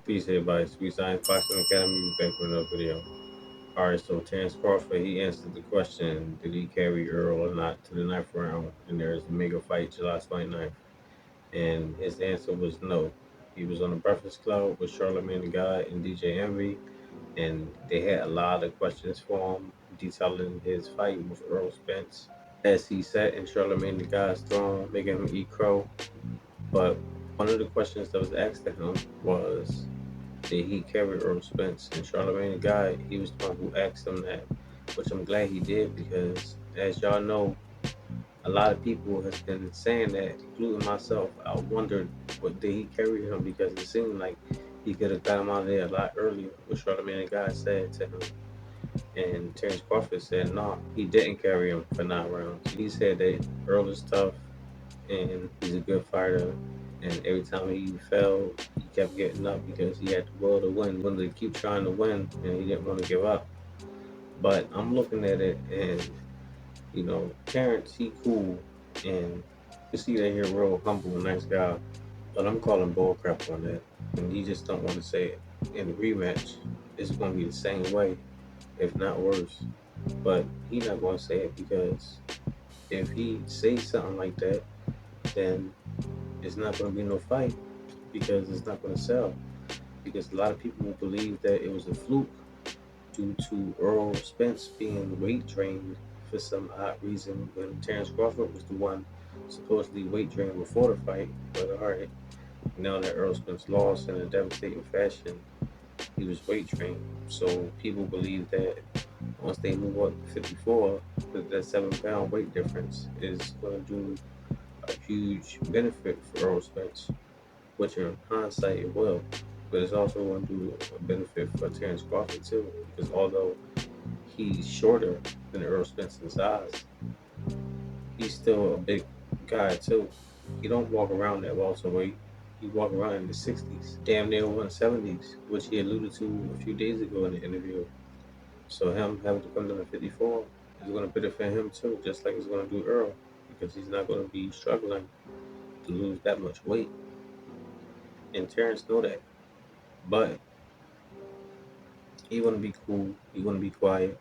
Peace, everybody. Sweet Science Boxing Academy back with another video. Alright, so Terence Crawford, he answered the question, did he carry Errol or not to the ninth round? And there's a mega fight July 29th. And his answer was no. He was on the Breakfast Club with Charlamagne the God and DJ Envy, and they had a lot of questions for him, detailing his fight with Errol Spence as he sat in Charlamagne the God's throne, making him eat crow. But one of the questions that was asked to him was, did he carry Errol Spence? And Charlamagne the God, he was the one who asked him that, which I'm glad he did because, as y'all know, a lot of people has been saying that, including myself. I wondered, what did he carry him? Because it seemed like he could have got him out of there a lot earlier, what Charlamagne the God said to him. And Terence Crawford said, no, he didn't carry him for 9 rounds. He said that Earl is tough and he's a good fighter. And every time he fell, he kept getting up because he had the will to win, wanted to keep trying to win, and he didn't want to give up. But I'm looking at it, and Terrence, he cool, and you see that here, real humble, nice guy. But I'm calling bullcrap on that, and he just don't want to say it. In the rematch, it's going to be the same way, if not worse. But he not going to say it because if he says something like that, then it's not going to be no fight because it's not going to sell. Because a lot of people will believe that it was a fluke due to Errol Spence being weight trained for some odd reason when Terence Crawford was the one supposedly weight trained before the fight. But alright, now that Errol Spence lost in a devastating fashion, he was weight trained. So people believe that once they move up to 54, that 7 pound weight difference is going to do a huge benefit for Errol Spence, which in hindsight it will. But it's also going to do a benefit for Terence Crawford too, because although he's shorter than Errol Spence in size, he's still a big guy too. He don't walk around that welterweight. He walk around in the 60s, damn near 170s, which he alluded to a few days ago in the interview. So him having to come down to 54 is going to benefit him too, just like it's going to do Earl, because he's not going to be struggling to lose that much weight. And Terrence know that. But he want to be cool. He want to be quiet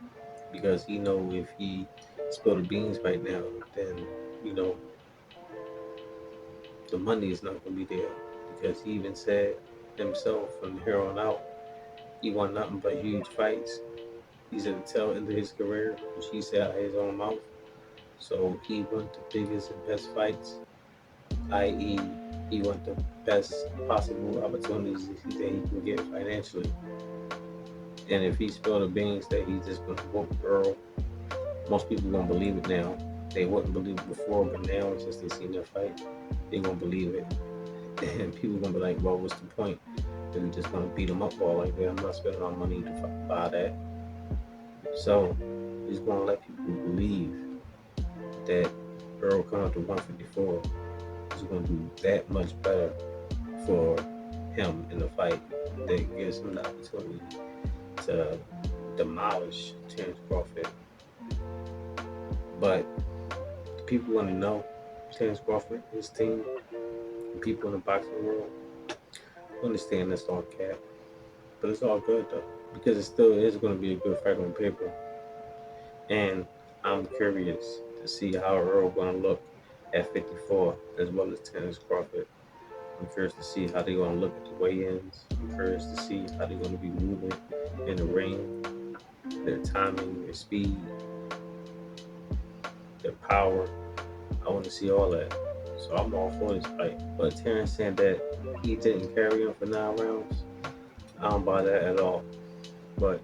because he know if he spill the beans right now, then the money is not going to be there. Because he even said himself from here on out, he want nothing but huge fights. He's at the tail end of his career, which he said out of his own mouth. So he want the biggest and best fights, i.e., he want the best possible opportunities that he can get financially. And if he spilled the beans that he's just going to whoop Earl, most people gonna believe it now. They wouldn't believe it before, but now since they seen their fight, they gonna believe it. And people gonna be like, well, what's the point? They're just gonna beat him up all like that. I'm not spending my money to buy that. So he's gonna let people believe that Earl coming to 154 is gonna do that much better for him in the fight. That gives him the opportunity to demolish Terence Crawford. But people want to know Terence Crawford, his team, and people in the boxing world understand that's all cap. But it's all good though, because it still is going to be a good fight on paper. And I'm curious to see how Earl going to look at 54 as well as Terence Crawford. I'm curious to see how they're going to look at the weigh-ins. I'm curious to see how they're going to be moving in the ring, their timing, their speed, their power. I want to see all that. So I'm all for this fight. But Terrence said that he didn't carry him for 9 rounds. I don't buy that at all. But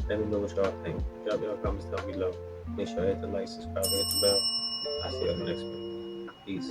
let me know what y'all think. Drop your comments down below. Make sure you hit the like, subscribe, and hit the bell. I'll see you on the next one. Peace.